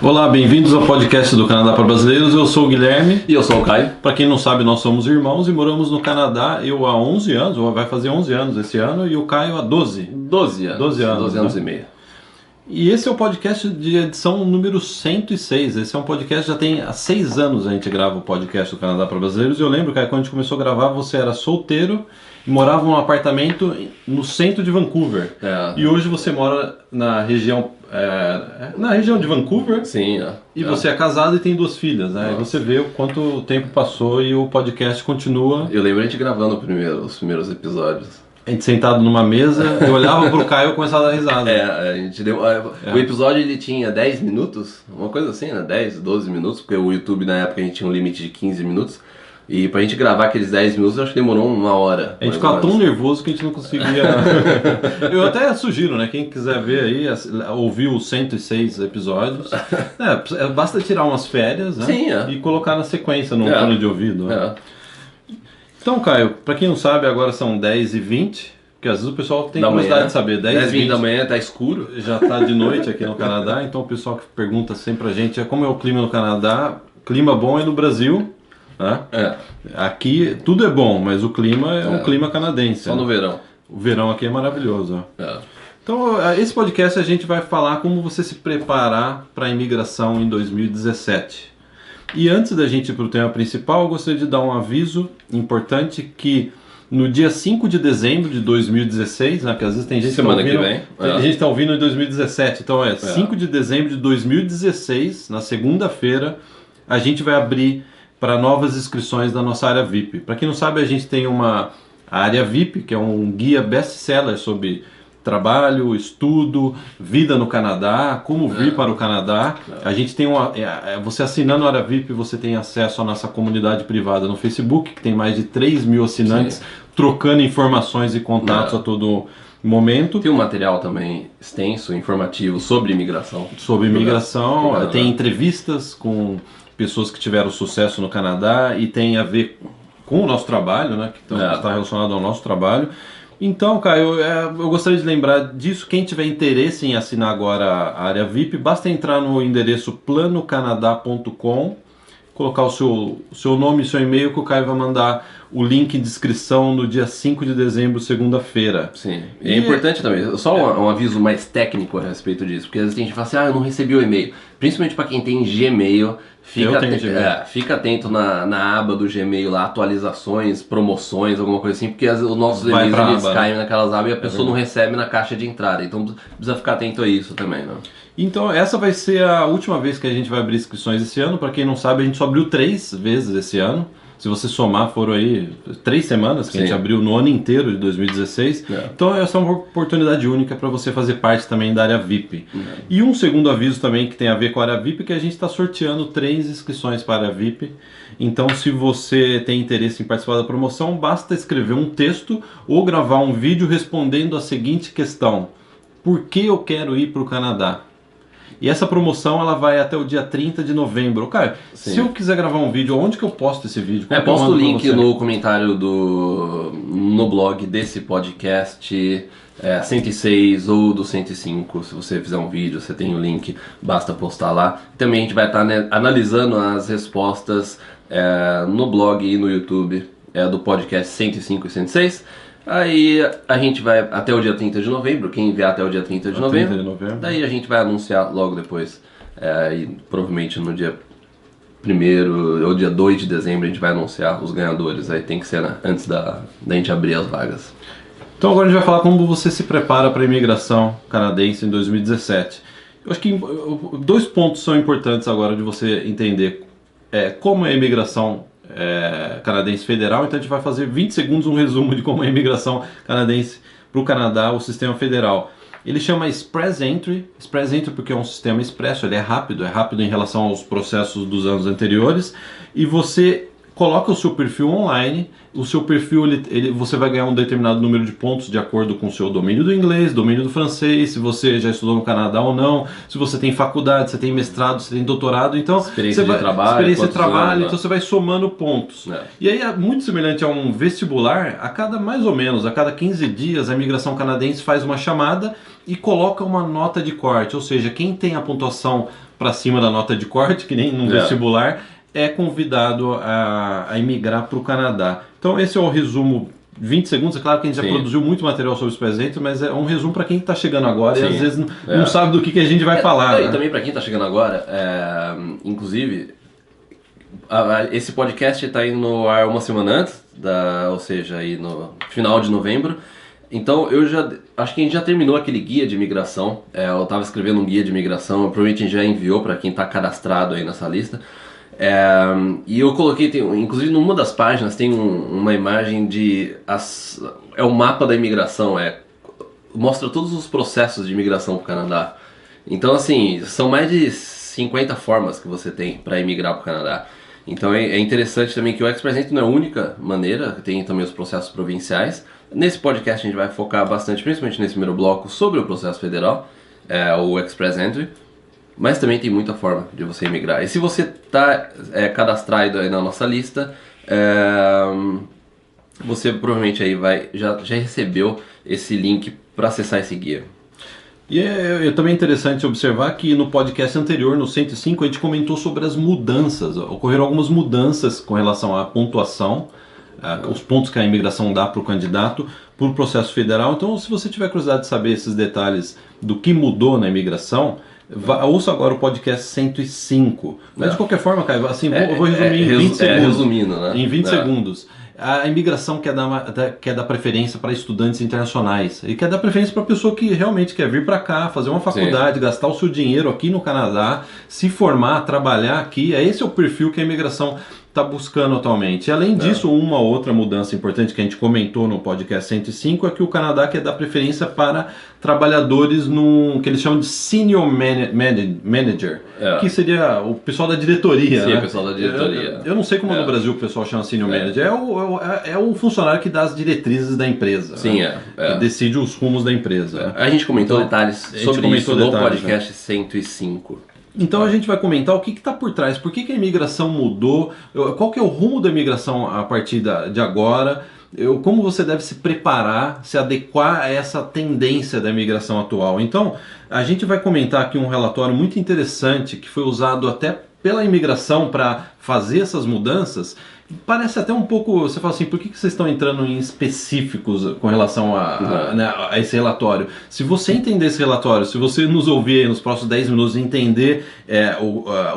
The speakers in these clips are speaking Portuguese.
Olá, bem-vindos ao podcast do Canadá para Brasileiros. Eu sou o Guilherme. E eu sou o Caio. Para quem não sabe, nós somos irmãos e moramos no Canadá. Eu há 11 anos, ou vai fazer 11 anos esse ano, e o Caio há 12. 12 anos. 12 anos E meio. E esse é o podcast de edição número 106. Esse é um podcast, já tem há 6 anos a gente grava o podcast do Canadá para Brasileiros. E eu lembro, Caio, quando a gente começou a gravar, você era solteiro e morava num apartamento no centro de Vancouver. E hoje você mora na região de Vancouver. Sim, E você é casado e tem 2 filhas, né? E você vê o quanto o tempo passou e o podcast continua. Eu lembro a gente gravando os primeiros episódios. A gente sentado numa mesa, eu olhava pro Caio e começava a dar risada. A gente deu. O episódio ele tinha 10 minutos, uma coisa assim, né? 10, 12 minutos, porque o YouTube na época a gente tinha um limite de 15 minutos. E pra gente gravar aqueles 10 minutos, eu acho que demorou 1 hora. A gente ficava tão nervoso que a gente não conseguia. Eu até sugiro, né? Quem quiser ver aí, ouvir os 106 episódios. Basta tirar umas férias, né? Sim, e colocar na sequência no fone de ouvido. Né? Então, Caio, pra quem não sabe, agora são 10h20, porque às vezes o pessoal tem curiosidade de saber. 10h20 da manhã, tá escuro. Já tá de noite aqui no Canadá, então o pessoal que pergunta sempre pra gente como é o clima no Canadá. Clima bom é no Brasil. Né? Aqui tudo é bom, mas o clima é um clima canadense. Só no verão. O verão aqui é maravilhoso. Então, esse podcast a gente vai falar como você se preparar para a imigração em 2017. E antes da gente ir para o tema principal, eu gostaria de dar um aviso importante que no dia 5 de dezembro de 2016, né, porque às vezes tem gente semana que vem. Tem gente que está ouvindo em 2017, então 5 de dezembro de 2016, na segunda-feira, a gente vai abrir para novas inscrições da nossa área VIP. Para quem não sabe, a gente tem a área VIP, que é um guia best-seller sobre trabalho, estudo, vida no Canadá, como vir para o Canadá. A gente tem você assinando a área VIP, você tem acesso à nossa comunidade privada no Facebook, que tem mais de 3 mil assinantes, trocando informações e contatos a todo momento. Tem um material também extenso, informativo sobre imigração. Sobre imigração, tem entrevistas com pessoas que tiveram sucesso no Canadá e tem a ver com o nosso trabalho, né? Que está relacionado ao nosso trabalho. Então, Caio, eu gostaria de lembrar disso. Quem tiver interesse em assinar agora a área VIP, basta entrar no endereço planocanadá.com, colocar o seu nome e seu e-mail, que o Caio vai mandar o link de inscrição no dia 5 de dezembro, segunda-feira. Sim, e é importante também, só um aviso mais técnico a respeito disso, porque às vezes tem gente que fala assim, eu não recebi o e-mail. Principalmente para quem tem Gmail, fica atento na aba do Gmail lá, atualizações, promoções, alguma coisa assim, porque os nossos e-mails eles caem naquelas abas e a pessoa não recebe na caixa de entrada, então precisa ficar atento a isso também, né? Então essa vai ser a última vez que a gente vai abrir inscrições esse ano. Para quem não sabe, a gente só abriu 3 vezes esse ano. Se você somar, foram aí 3 semanas que a gente abriu no ano inteiro de 2016. Então essa é uma oportunidade única para você fazer parte também da área VIP. E um segundo aviso também que tem a ver com a área VIP, que a gente está sorteando 3 inscrições para a área VIP. Então se você tem interesse em participar da promoção, basta escrever um texto ou gravar um vídeo respondendo a seguinte questão: por que eu quero ir para o Canadá? E essa promoção ela vai até o dia 30 de novembro. Cara, se eu quiser gravar um vídeo, onde que eu posto esse vídeo? Posta o link no comentário no blog desse podcast 106 ou do 105. Se você fizer um vídeo, você tem o link, basta postar lá. Também a gente vai estar analisando as respostas no blog e no YouTube do podcast 105 e 106. Aí a gente vai até o dia 30 de novembro, quem enviar até o dia 30 de novembro, daí a gente vai anunciar logo depois, e provavelmente no dia 1º ou dia 2 de dezembro a gente vai anunciar os ganhadores, aí tem que ser antes da gente abrir as vagas. Então agora a gente vai falar como você se prepara para a imigração canadense em 2017. Eu acho que 2 pontos são importantes agora de você entender como é a imigração canadense federal. Então a gente vai fazer 20 segundos um resumo de como é a imigração canadense para o Canadá, o sistema federal. Ele chama Express Entry porque é um sistema expresso, ele é rápido em relação aos processos dos anos anteriores, e você coloca o seu perfil online, o seu perfil você vai ganhar um determinado número de pontos de acordo com o seu domínio do inglês, domínio do francês, se você já estudou no Canadá ou não, se você tem faculdade, você tem mestrado, você tem doutorado, então experiência de trabalho, então você vai somando pontos. E aí é muito semelhante a um vestibular, a cada 15 dias a imigração canadense faz uma chamada e coloca uma nota de corte, ou seja, quem tem a pontuação para cima da nota de corte, que nem num vestibular, é convidado a imigrar para o Canadá. Então esse é o resumo, 20 segundos, é claro que a gente já produziu muito material sobre os presentes, mas é um resumo para quem está chegando agora e às vezes não sabe do que a gente vai falar. E também para quem está chegando agora, inclusive, esse podcast está indo no ar uma semana antes, ou seja, aí no final de novembro. Então acho que a gente já terminou aquele guia de imigração. Eu estava escrevendo um guia de imigração, provavelmente a gente já enviou para quem está cadastrado aí nessa lista. E eu coloquei, inclusive numa das páginas tem uma imagem é o mapa da imigração, mostra todos os processos de imigração para o Canadá. Então assim, são mais de 50 formas que você tem para imigrar para o Canadá. Então é interessante também que o Express Entry não é a única maneira, tem também os processos provinciais. Nesse podcast a gente vai focar bastante, principalmente nesse primeiro bloco, sobre o processo federal, o Express Entry. Mas também tem muita forma de você imigrar. E se você está cadastrado aí na nossa lista, você provavelmente aí já recebeu esse link para acessar esse guia. E é também interessante observar que no podcast anterior, no 105, a gente comentou sobre as mudanças. Ocorreram algumas mudanças com relação à pontuação, os pontos que a imigração dá para o candidato, para o processo federal. Então, se você tiver curiosidade de saber esses detalhes do que mudou na imigração, ouça agora o podcast 105. Mas de qualquer forma, Caio, assim, vou resumir em 20 segundos. Resumindo, né? Em 20 segundos. A imigração quer dar preferência para estudantes internacionais. E quer dar preferência para a pessoa que realmente quer vir para cá, fazer uma faculdade, gastar o seu dinheiro aqui no Canadá, se formar, trabalhar aqui. Esse é o perfil que a imigração está buscando atualmente. E além disso, uma outra mudança importante que a gente comentou no podcast 105 é que o Canadá quer dar preferência para trabalhadores que eles chamam de Senior Manager, que seria o pessoal da diretoria. Sim, o pessoal da diretoria. Eu não sei como no Brasil o pessoal chama Senior Manager. É o funcionário que dá as diretrizes da empresa. Sim, que decide os rumos da empresa. A gente comentou detalhes sobre isso no podcast 105. Então a gente vai comentar o que está por trás, por que a imigração mudou, qual que é o rumo da imigração a partir de agora, como você deve se preparar, se adequar a essa tendência da imigração atual. Então a gente vai comentar aqui um relatório muito interessante que foi usado até pela imigração para fazer essas mudanças. Parece até um pouco, você fala assim, por que vocês estão entrando em específicos com relação a esse relatório? Se você entender esse relatório, se você nos ouvir aí nos próximos 10 minutos e entender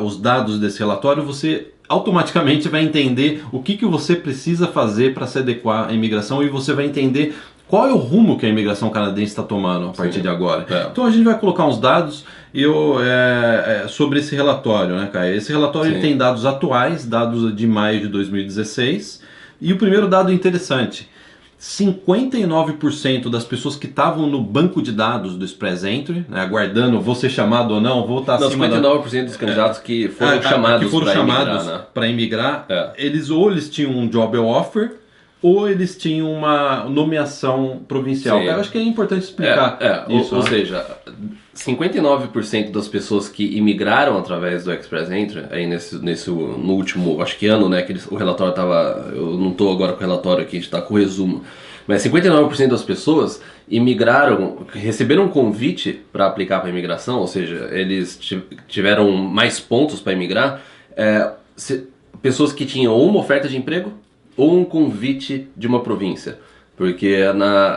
os dados desse relatório, você automaticamente vai entender o que você precisa fazer para se adequar à imigração e você vai entender qual é o rumo que a imigração canadense está tomando a partir de agora. Então a gente vai colocar uns dados sobre esse relatório, né, Caio? Esse relatório ele tem dados atuais, dados de maio de 2016, e o primeiro dado interessante: 59% das pessoas que estavam no banco de dados do Express Entry, né, aguardando, vou ser chamado ou não, vou estar acima 59% dos candidatos que foram chamados para imigrar, eles tinham um job offer, ou eles tinham uma nomeação provincial. Eu acho que é importante explicar isso. Ou seja, 59% das pessoas que imigraram através do Express Entry, aí no último, acho que ano, né, que o relatório estava, eu não estou agora com o relatório aqui, a gente está com o resumo, mas 59% das pessoas imigraram, receberam um convite para aplicar para a imigração, ou seja, eles tiveram mais pontos para imigrar, pessoas que tinham ou uma oferta de emprego ou um convite de uma província, porque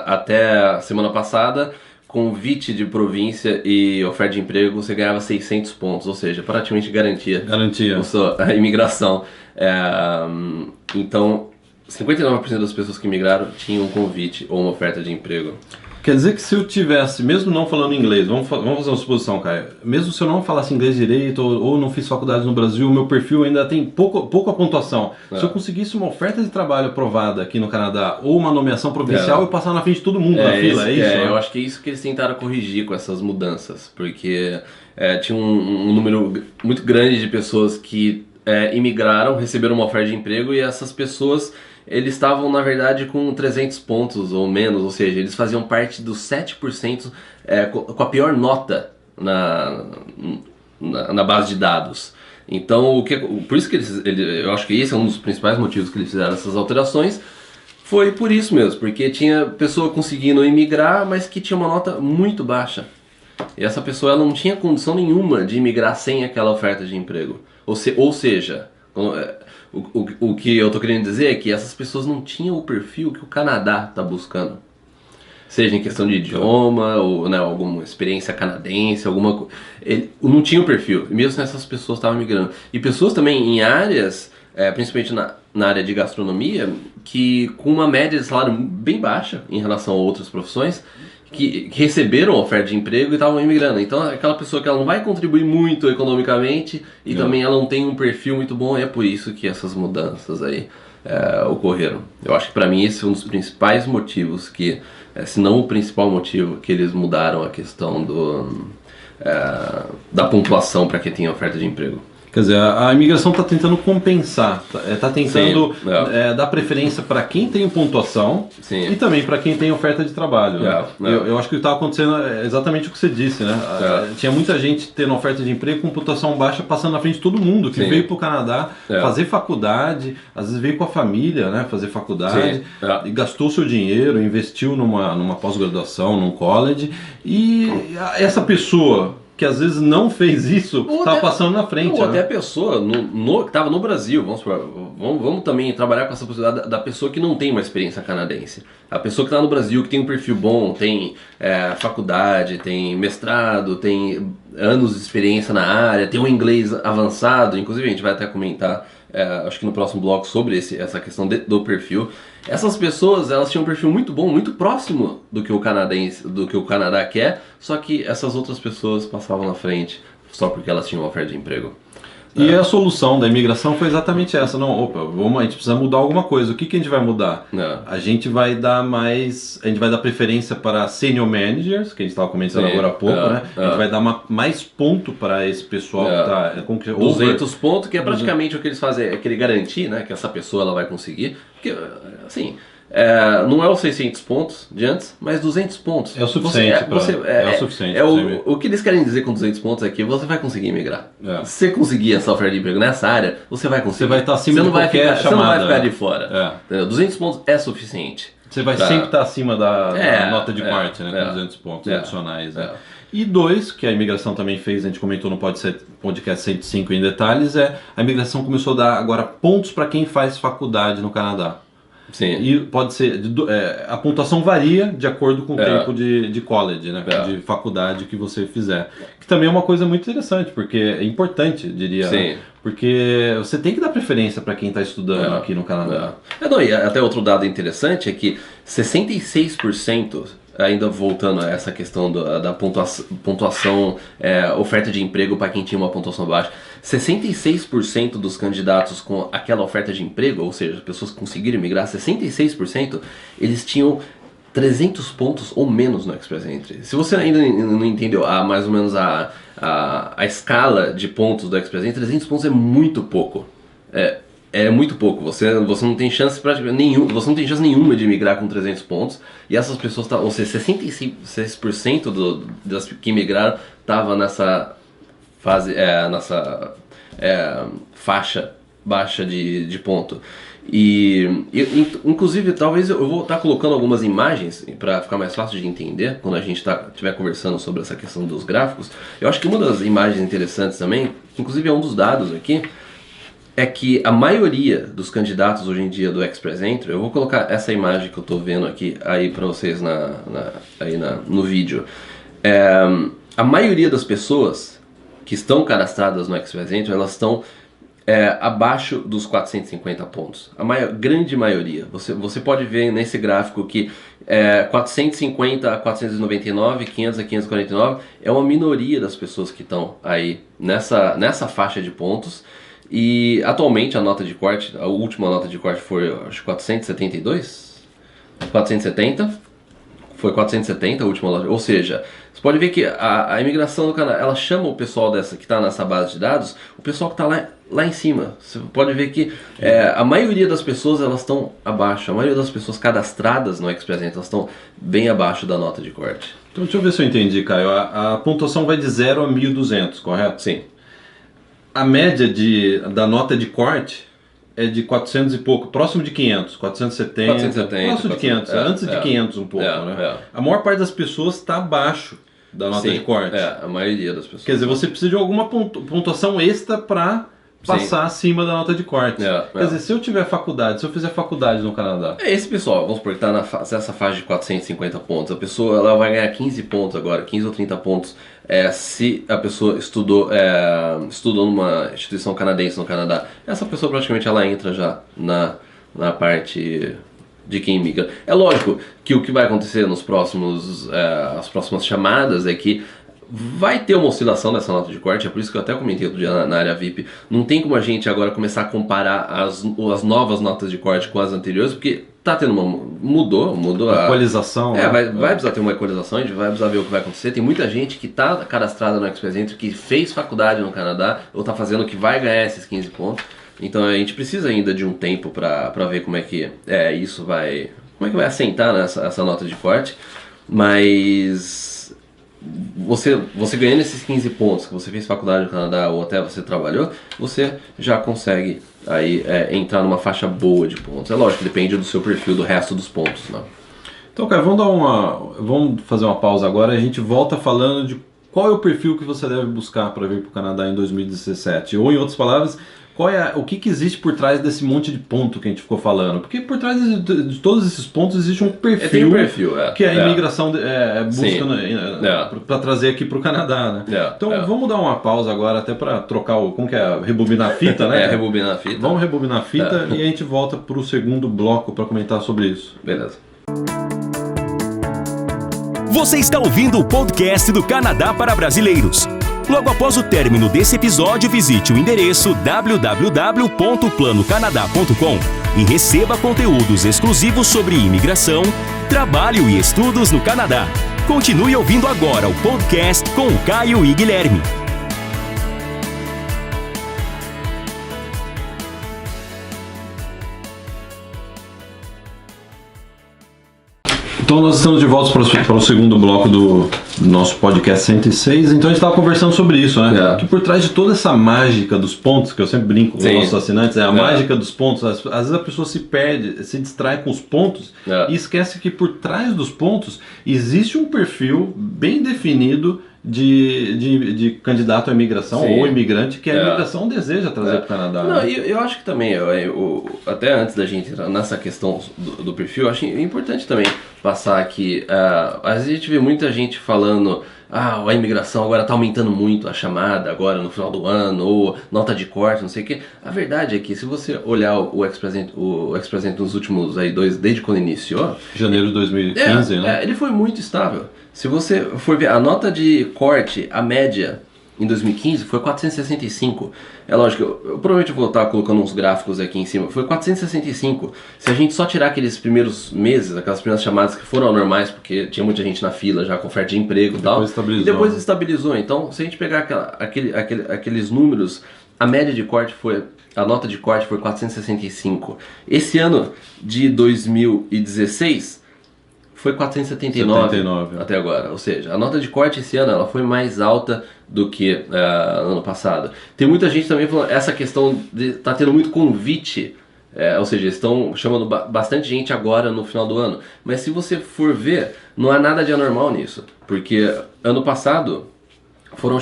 até a semana passada, convite de província e oferta de emprego você ganhava 600 pontos, ou seja, praticamente garantia a imigração. Então 59% das pessoas que imigraram tinham um convite ou uma oferta de emprego. Quer dizer que se eu tivesse, mesmo não falando inglês, vamos fazer uma suposição, Caio, mesmo se eu não falasse inglês direito ou não fiz faculdade no Brasil, o meu perfil ainda tem pouca pontuação. Se eu conseguisse uma oferta de trabalho aprovada aqui no Canadá ou uma nomeação provincial, eu passava na frente de todo mundo na fila, é isso? Eu acho que é isso que eles tentaram corrigir com essas mudanças, porque tinha um número muito grande de pessoas que imigraram, receberam uma oferta de emprego e essas pessoas, eles estavam na verdade com 300 pontos ou menos, ou seja, eles faziam parte dos 7% com a pior nota na base de dados. Então, por isso que eu acho que esse é um dos principais motivos que eles fizeram essas alterações. Foi por isso mesmo, porque tinha pessoa conseguindo imigrar, mas que tinha uma nota muito baixa. E essa pessoa ela não tinha condição nenhuma de imigrar sem aquela oferta de emprego. Ou seja, o que eu estou querendo dizer é que essas pessoas não tinham o perfil que o Canadá está buscando. Seja em questão de idioma, ou né, alguma experiência canadense, alguma coisa. Ele não tinha o perfil, e mesmo essas pessoas estavam migrando. E pessoas também em áreas, principalmente na área de gastronomia, que com uma média de salário bem baixa em relação a outras profissões, que receberam oferta de emprego e estavam imigrando. Então aquela pessoa que ela não vai contribuir muito economicamente e também ela não tem um perfil muito bom, é por isso que essas mudanças aí ocorreram. Eu acho que para mim esse é um dos principais motivos que, se não o principal motivo, que eles mudaram a questão da pontuação para quem tem oferta de emprego. Quer dizer, a imigração está tentando compensar, está tentando dar preferência para quem tem pontuação e também para quem tem oferta de trabalho. Né? Eu acho que o que está acontecendo é exatamente o que você disse, né? Tinha muita gente tendo oferta de emprego com pontuação baixa, passando na frente de todo mundo, que veio para o Canadá fazer faculdade, às vezes veio com a família, né? Fazer faculdade, e gastou seu dinheiro, investiu numa pós-graduação, num college, e essa pessoa que às vezes não fez isso, estava passando na frente. Ou até a pessoa que estava no Brasil, vamos também trabalhar com essa possibilidade da pessoa que não tem uma experiência canadense. A pessoa que está no Brasil, que tem um perfil bom, tem faculdade, tem mestrado, tem anos de experiência na área, tem um inglês avançado, inclusive a gente vai até comentar, acho que no próximo bloco, sobre essa questão do perfil. Essas pessoas, elas tinham um perfil muito bom, muito próximo do que o Canadá quer, só que essas outras pessoas passavam na frente só porque elas tinham uma oferta de emprego. E a solução da imigração foi exatamente essa. Não, a gente precisa mudar alguma coisa. O que a gente vai mudar? A gente vai dar preferência para senior managers, que a gente estava comentando agora há pouco, né? A gente vai dar mais ponto para esse pessoal que está... 200 pontos, que é praticamente o que eles fazem, é querer garantir, né, que essa pessoa ela vai conseguir. Porque, assim... não é os 600 pontos de antes, mas 200 pontos. É o suficiente. É o suficiente. O que eles querem dizer com 200 pontos é que você vai conseguir migrar. Se você conseguir essa oferta de emprego nessa área, você vai conseguir. Você vai estar acima de qualquer chamada. Você não vai ficar de fora. 200 pontos é suficiente. Você vai sempre estar acima da nota de corte, né, com 200 pontos adicionais. Né? E 2, que a imigração também fez, a gente comentou no podcast 105 em detalhes, a imigração começou a dar agora pontos para quem faz faculdade no Canadá. Sim. E pode ser, a pontuação varia de acordo com o tempo de college, né? De faculdade que você fizer. Que também é uma coisa muito interessante, porque é importante, diria. Sim. Porque você tem que dar preferência para quem está estudando aqui no Canadá. E até outro dado interessante é que 66%, ainda voltando a essa questão da pontuação, oferta de emprego para quem tinha uma pontuação baixa, 66% dos candidatos com aquela oferta de emprego, ou seja, as pessoas que conseguiram migrar, 66%, eles tinham 300 pontos ou menos no Express Entry. Se você ainda não entendeu mais ou menos a escala de pontos do Express Entry, 300 pontos é muito pouco. É muito pouco, você não tem chance você não tem chance nenhuma de migrar com 300 pontos, e essas pessoas, ou seja, 66% das que migraram estavam nessa fase, nessa faixa baixa de ponto. E inclusive, talvez eu vou estar colocando algumas imagens para ficar mais fácil de entender quando a gente estiver conversando sobre essa questão dos gráficos. Eu acho que uma das imagens interessantes também, inclusive é um dos dados aqui, é que a maioria dos candidatos hoje em dia do Express Entry, eu vou colocar essa imagem que eu estou vendo aqui aí para vocês no vídeo. A maioria das pessoas que estão cadastradas no Express Entry, elas estão abaixo dos 450 pontos. Grande maioria. Você pode ver nesse gráfico que 450 a 499, 500 a 549 é uma minoria das pessoas que estão aí nessa faixa de pontos. E atualmente a última nota de corte foi, acho, 472? 470. foi 470 a última loja. Ou seja, você pode ver que a imigração do Canadá, ela chama o pessoal que está nessa base de dados, o pessoal que está lá em cima. Você pode ver que a maioria das pessoas elas estão abaixo. A maioria das pessoas cadastradas no Express Entry, elas estão bem abaixo da nota de corte. Então deixa eu ver se eu entendi, Caio. A pontuação vai de 0 a 1.200, correto? Sim. A média da nota de corte é de 400 e pouco, próximo de 500, 470, próximo de 500, antes de 500 um pouco, né? A maior parte das pessoas está abaixo da nota de corte. A maioria das pessoas. Quer dizer, você precisa de alguma pontuação extra para passar acima da nota de corte. Quer dizer, se eu tiver faculdade, se eu fizer faculdade no Canadá... Esse pessoal, vamos supor que está nessa faixa de 450 pontos, a pessoa ela vai ganhar 15 pontos agora, 15 ou 30 pontos, se a pessoa estudou numa instituição canadense no Canadá. Essa pessoa praticamente ela entra já na parte de quem migra. É lógico que o que vai acontecer as próximas chamadas é que vai ter uma oscilação dessa nota de corte, é por isso que eu até comentei outro dia na área VIP. Não tem como a gente agora começar a comparar as novas notas de corte com as anteriores, porque tá tendo mudou a equalização. Vai precisar ter uma equalização, a gente vai precisar ver o que vai acontecer. Tem muita gente que tá cadastrada no Express Entry, que fez faculdade no Canadá, ou tá fazendo que vai ganhar esses 15 pontos. Então a gente precisa ainda de um tempo para ver como é que isso vai... Como é que vai assentar essa nota de corte. Mas... Você ganhando esses 15 pontos que você fez faculdade no Canadá ou até você trabalhou, você já consegue aí entrar numa faixa boa de pontos. É lógico, depende do seu perfil, do resto dos pontos, né? Então, cara, vamos fazer uma pausa agora e a gente volta falando de qual é o perfil que você deve buscar para vir para o Canadá em 2017. Ou, em outras palavras, o que existe por trás desse monte de ponto que a gente ficou falando? Porque por trás de todos esses pontos existe um perfil, tem um perfil que a imigração busca para trazer aqui para o Canadá, né? Então vamos dar uma pausa agora até para trocar rebobinar a fita, né? Rebobinar a fita. Vamos rebobinar a fita e a gente volta para o segundo bloco para comentar sobre isso. Beleza. Você está ouvindo o podcast do Canadá para Brasileiros. Logo após o término desse episódio, visite o endereço www.planocanadá.com e receba conteúdos exclusivos sobre imigração, trabalho e estudos no Canadá. Continue ouvindo agora o podcast com o Caio e Guilherme. Então nós estamos de volta para o segundo bloco do nosso podcast 106. Então a gente estava conversando sobre isso, né? Que por trás de toda essa mágica dos pontos, que eu sempre brinco com os nossos assinantes, a mágica dos pontos. Às vezes a pessoa se perde, se distrai com os pontos e esquece que por trás dos pontos existe um perfil bem definido de candidato à imigração ou imigrante que a imigração deseja trazer para o Canadá. Não, eu acho que também, até antes da gente entrar nessa questão do perfil, eu acho importante também passar que às vezes a gente vê muita gente falando a imigração agora está aumentando muito a chamada agora no final do ano, ou nota de corte, não sei o que. A verdade é que se você olhar o Express Entry nos últimos desde quando iniciou... Janeiro de 2015, né? Ele foi muito estável. Se você for ver a nota de corte, a média em 2015 foi 465. É lógico, eu provavelmente vou estar colocando uns gráficos aqui em cima. Foi 465. Se a gente só tirar aqueles primeiros meses, aquelas primeiras chamadas que foram anormais, porque tinha muita gente na fila já com oferta de emprego e tal, e depois estabilizou. Então, se a gente pegar aqueles números, a média de corte a nota de corte foi 465. Esse ano de 2016 foi 479 até agora, ou seja, a nota de corte esse ano ela foi mais alta do que ano passado. Tem muita gente também falando essa questão de tá tendo muito convite, ou seja, estão chamando bastante gente agora no final do ano, mas se você for ver, não há nada de anormal nisso, porque ano passado foram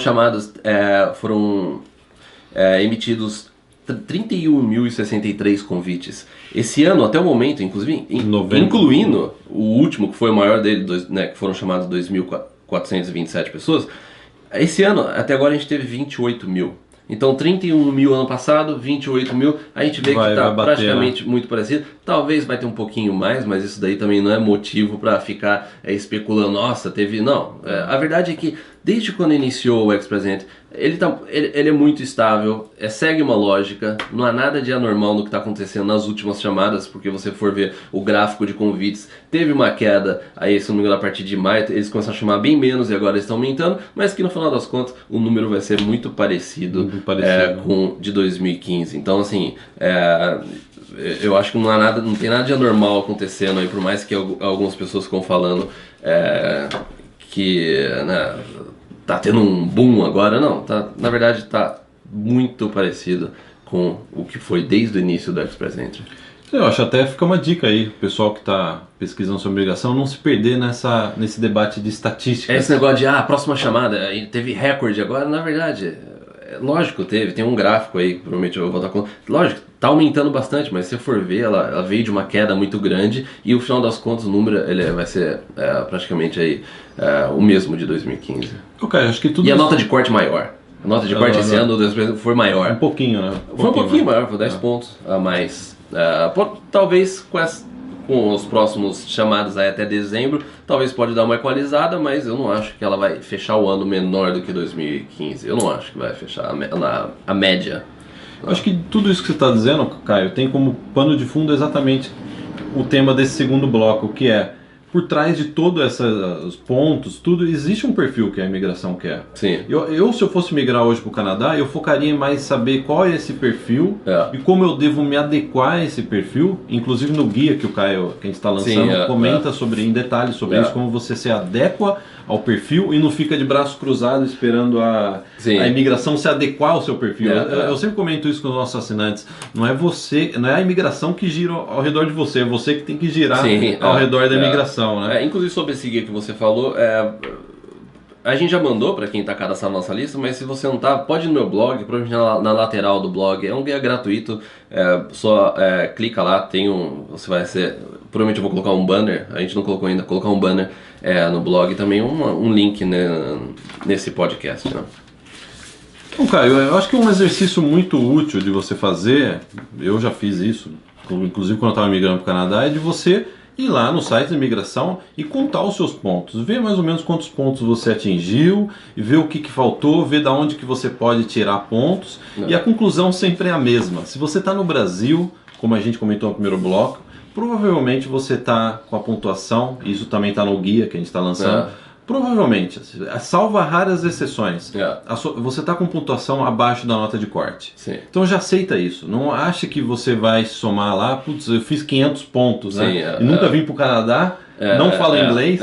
emitidos 31.063 convites. Esse ano, até o momento, inclusive, incluindo o último, que foi o maior dele, que foram chamados 2.427 pessoas, esse ano, até agora, a gente teve 28 mil. Então, 31 mil ano passado, 28 mil, a gente vê que está praticamente muito parecido. Talvez vai ter um pouquinho mais, mas isso daí também não é motivo para ficar especulando, nossa, teve... Não, a verdade é que desde quando iniciou o Ex-Present, ele é muito estável, segue uma lógica, não há nada de anormal no que está acontecendo nas últimas chamadas, porque você for ver o gráfico de convites, teve uma queda, aí se não me engano a partir de maio, eles começaram a chamar bem menos e agora eles estão aumentando, mas que no final das contas o número vai ser muito parecido, com o de 2015. Então assim, eu acho que não tem nada de anormal acontecendo aí, por mais que algumas pessoas ficam falando que tá tendo um boom agora, não, na verdade tá muito parecido com o que foi desde o início do Ex-Present. Eu acho até fica uma dica aí, o pessoal que está pesquisando sobre migração, não se perder nesse debate de estatística. Esse negócio de, próxima chamada, teve recorde agora, na verdade, lógico, tem um gráfico aí, provavelmente eu vou voltar com. Lógico, tá aumentando bastante, mas se você for ver, ela veio de uma queda muito grande e no final das contas o número vai ser praticamente aí, o mesmo de 2015. Ok, acho que tudo. E a nota de corte maior. A nota de corte esse ano foi maior. Um pouquinho, né? Foi um pouquinho maior, foi 10 pontos a mais. Talvez com os próximos chamadas aí até dezembro, talvez pode dar uma equalizada, mas eu não acho que ela vai fechar o ano menor do que 2015. Eu não acho que vai fechar a média. Eu acho que tudo isso que você está dizendo, Caio, tem como pano de fundo exatamente o tema desse segundo bloco, que é, por trás de todos esses pontos, tudo, existe um perfil que a imigração quer. Sim. Se eu fosse migrar hoje para o Canadá, eu focaria em mais saber qual é esse perfil e como eu devo me adequar a esse perfil. Inclusive no guia que o Caio, que a gente está lançando, comenta em detalhes sobre isso, como você se adequa ao perfil e não fica de braço cruzado esperando a imigração se adequar ao seu perfil. Eu sempre comento isso com os nossos assinantes. Não é a imigração que gira ao redor de você, é você que tem que girar ao redor da imigração. Né? Inclusive sobre esse guia que você falou, a gente já mandou para quem está cadastrado na nossa lista, mas se você não tá, pode ir no meu blog, provavelmente na lateral do blog, é um guia gratuito, só clica lá, você vai ser, provavelmente eu vou colocar um banner, a gente não colocou ainda, colocar um banner no blog e também um link nesse podcast, né? Então, Caio, eu acho que um exercício muito útil de você fazer, eu já fiz isso, inclusive quando eu estava migrando para o Canadá, é de você ir lá no site de imigração e contar os seus pontos, ver mais ou menos quantos pontos você atingiu, e ver o que faltou, ver da onde que você pode tirar pontos, e a conclusão sempre é a mesma. Se você está no Brasil, como a gente comentou no primeiro bloco, provavelmente você está com a pontuação, isso também está no guia que a gente está lançando, provavelmente, salvo raras exceções, você está com pontuação abaixo da nota de corte. Sim. Então já aceita isso. Não acha que você vai somar lá, putz, eu fiz 500 pontos, né? E nunca vim para o Canadá, não falo inglês,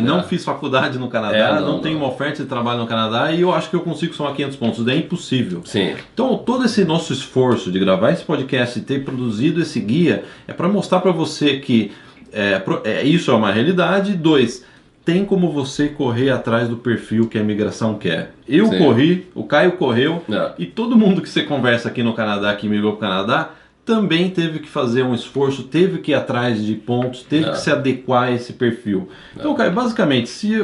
não fiz faculdade no Canadá, não tenho uma oferta de trabalho no Canadá e eu acho que eu consigo somar 500 pontos. É impossível. Sim. Então todo esse nosso esforço de gravar esse podcast e ter produzido esse guia é para mostrar para você que isso é uma realidade. 2, tem como você correr atrás do perfil que a imigração quer. Eu corri, o Caio correu, e todo mundo que você conversa aqui no Canadá, que migrou para o Canadá, também teve que fazer um esforço, teve que ir atrás de pontos, teve que se adequar a esse perfil. Então, Caio, basicamente, se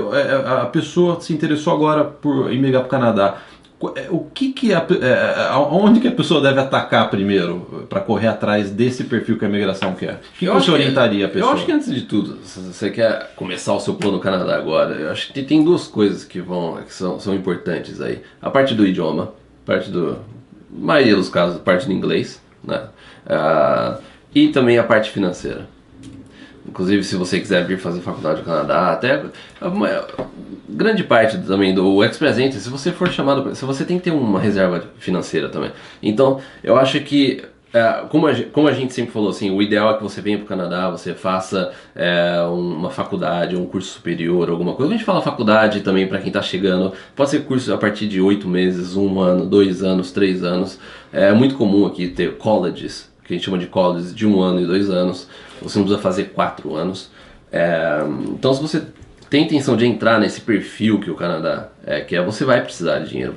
a pessoa se interessou agora por migrar para o Canadá, onde que a pessoa deve atacar primeiro para correr atrás desse perfil que a imigração quer? O que você orientaria a pessoa? Eu acho que antes de tudo, se você quer começar o seu plano no Canadá agora, eu acho que tem duas coisas que são importantes aí. A parte do idioma, na maioria dos casos, a parte do inglês, né? E também a parte financeira. Inclusive, se você quiser vir fazer faculdade no Canadá, até grande parte também do Ex-Present, se você for chamado, se você tem que ter uma reserva financeira também. Então, eu acho que, como a gente sempre falou, assim, o ideal é que você venha para o Canadá, você faça uma faculdade, um curso superior, alguma coisa. A gente fala faculdade também para quem está chegando, pode ser curso a partir de 8 meses, 1 ano, 2 anos, 3 anos. É muito comum aqui ter colleges, que a gente chama de colleges de 1 ano e 2 anos. Você não precisa fazer 4 anos. Então, se você tem intenção de entrar nesse perfil que o Canadá quer, você vai precisar de dinheiro.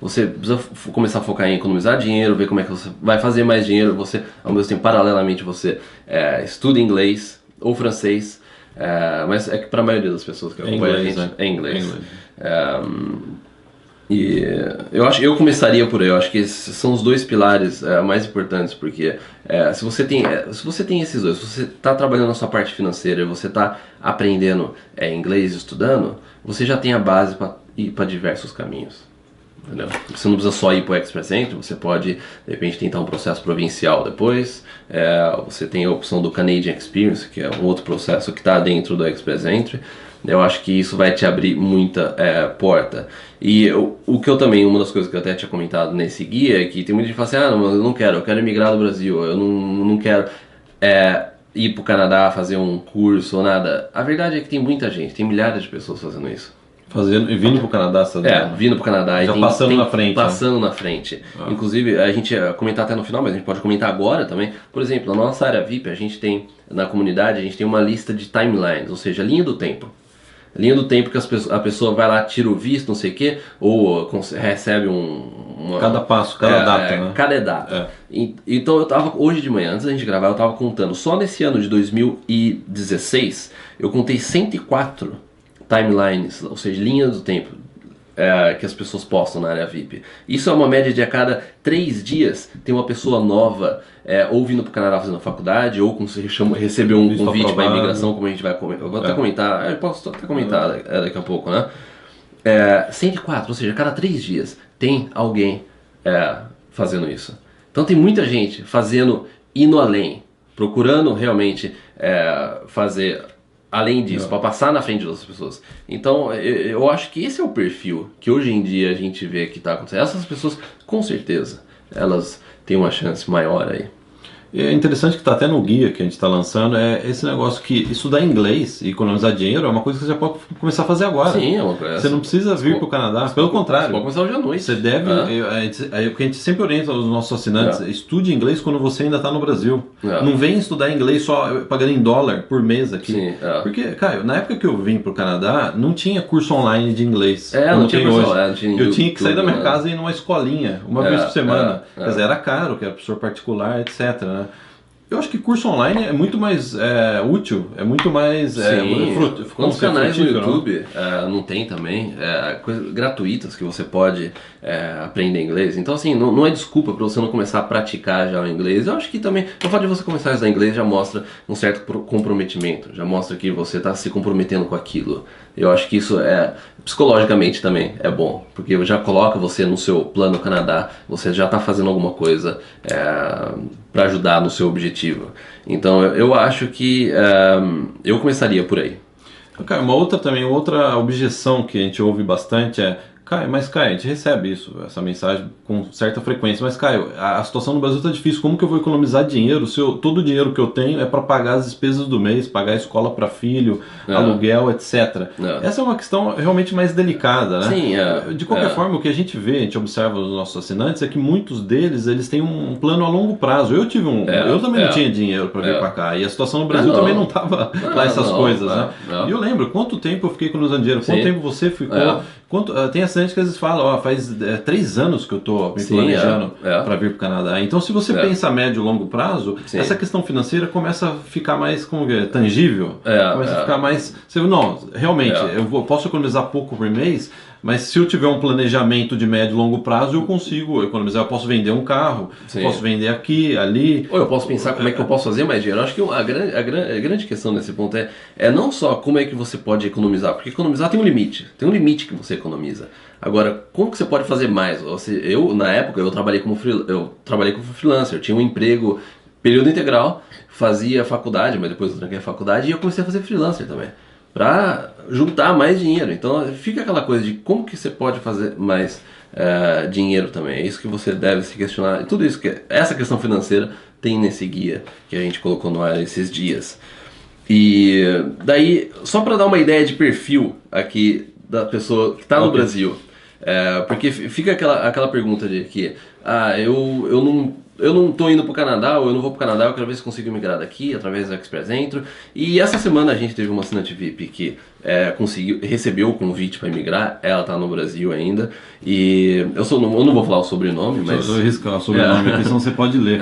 Você precisa começar a focar em economizar dinheiro, ver como é que você vai fazer mais dinheiro. Você, ao mesmo tempo, paralelamente, você estuda inglês ou francês. Mas é que para a maioria das pessoas que acompanham a gente é inglês. E eu começaria por aí. Eu acho que esses são os 2 pilares mais importantes, porque se você tem esses dois, se você está trabalhando na sua parte financeira, você está aprendendo inglês, estudando, você já tem a base para ir para diversos caminhos. Entendeu? Você não precisa só ir para o Express Entry, você pode, de repente, tentar um processo provincial depois. Você tem a opção do Canadian Experience, que é um outro processo que está dentro do Express Entry. Eu acho que isso vai te abrir muita porta. E o que eu também, uma das coisas que eu até tinha comentado nesse guia, é que tem muita gente que fala assim, não, eu não quero, eu quero emigrar do Brasil, eu não quero ir para o Canadá fazer um curso ou nada. A verdade é que tem muita gente, tem milhares de pessoas fazendo isso. E vindo pro Canadá, sabe? Vindo pro Canadá. Já passando na frente. Passando na frente. Inclusive, a gente ia comentar até no final, mas a gente pode comentar agora também. Por exemplo, na nossa área VIP, a gente tem, na comunidade, a gente tem uma lista de timelines, ou seja, linha do tempo. Linha do tempo que a pessoa vai lá, tira o visto, não sei o quê, ou recebe cada passo, cada data, né? Cada data. Então eu tava, hoje de manhã, antes da gente gravar, eu tava contando, só nesse ano de 2016, eu contei 104 timelines, ou seja, linhas do tempo que as pessoas postam na área VIP. Isso é uma média de a cada 3 dias tem uma pessoa nova ou vindo para o Canadá fazendo faculdade, ou recebeu um convite para imigração, como a gente vai comentar. Eu vou até comentar, eu posso até comentar daqui a pouco, né? 104, ou seja, a cada 3 dias tem alguém fazendo isso. Então tem muita gente indo além, procurando realmente fazer além disso, para passar na frente de outras pessoas. Então, eu acho que esse é o perfil que hoje em dia a gente vê que está acontecendo. Essas pessoas, com certeza, elas têm uma chance maior aí. É interessante que está até no guia que a gente está lançando, esse negócio que estudar inglês e economizar dinheiro é uma coisa que você já pode começar a fazer agora. Sim, é uma coisa. Você não precisa vir para o Canadá, pelo contrário. Você pode começar hoje à noite. Você deve, o que a gente sempre orienta os nossos assinantes, estude inglês quando você ainda está no Brasil. Não vem estudar inglês só pagando em dólar por mês aqui. Sim, Porque, Caio, na época que eu vim para o Canadá, não tinha curso online de inglês. Não tinha curso hoje. Eu tinha que sair da minha casa e ir numa escolinha, uma vez por semana. Quer dizer, era caro, que era professor particular, etc, né? Eu acho que curso online é muito mais útil, é muito mais Quantos canais no YouTube não tem também coisas gratuitas que você pode aprender inglês. Então assim, não é desculpa para você não começar a praticar já o inglês. Eu acho que também o fato de você começar a estudar inglês já mostra um certo comprometimento, já mostra que você está se comprometendo com aquilo. Eu acho que isso psicologicamente também é bom, porque já coloca você no seu plano Canadá, você já está fazendo alguma coisa para ajudar no seu objetivo. Então eu acho que eu começaria por aí. Cara, uma outra objeção que a gente ouve bastante Caio, a gente recebe essa mensagem com certa frequência, mas Caio, a situação no Brasil está difícil, como que eu vou economizar dinheiro se todo o dinheiro que eu tenho é para pagar as despesas do mês, pagar a escola para filho, aluguel, etc. Essa é uma questão realmente mais delicada, né? Sim, de qualquer forma, o que a gente vê, a gente observa nos nossos assinantes é que muitos deles, eles têm um plano a longo prazo. Eu tive eu também não tinha dinheiro para vir para cá, e a situação no Brasil também não estava lá essas coisas, né? E eu lembro, quanto tempo eu fiquei economizando dinheiro, quanto tempo você ficou... Tem assinantes que às vezes falam, faz 3 anos que eu estou me planejando para vir para o Canadá. Então, se você pensa a médio e longo prazo, essa questão financeira começa a ficar mais tangível, começa a ficar mais... realmente, eu posso economizar pouco por mês, mas se eu tiver um planejamento de médio e longo prazo, eu consigo economizar. Eu posso vender um carro, posso vender aqui, ali. Ou eu posso pensar como é que eu posso fazer mais dinheiro. Eu acho que a grande questão nesse ponto é não só como é que você pode economizar, porque economizar tem um limite que você economiza. Agora, como que você pode fazer mais? Na época, eu trabalhei como freelancer, eu tinha um emprego período integral, fazia faculdade, mas depois eu tranquei a faculdade e eu comecei a fazer freelancer também, para juntar mais dinheiro. Então fica aquela coisa de como que você pode fazer mais dinheiro também. É isso que você deve se questionar. E tudo isso, essa questão financeira tem nesse guia que a gente colocou no ar esses dias. E daí, só para dar uma ideia de perfil aqui da pessoa que está no Brasil, porque fica aquela pergunta de que eu não estou indo para o Canadá, ou eu não vou para o Canadá, eu quero ver se consigo migrar daqui através do Express Entry. E essa semana a gente teve uma assinante VIP que recebeu o convite para emigrar, ela está no Brasil ainda, e eu não vou falar o sobrenome, mas... Eu vou riscar o sobrenome aqui, senão você pode ler.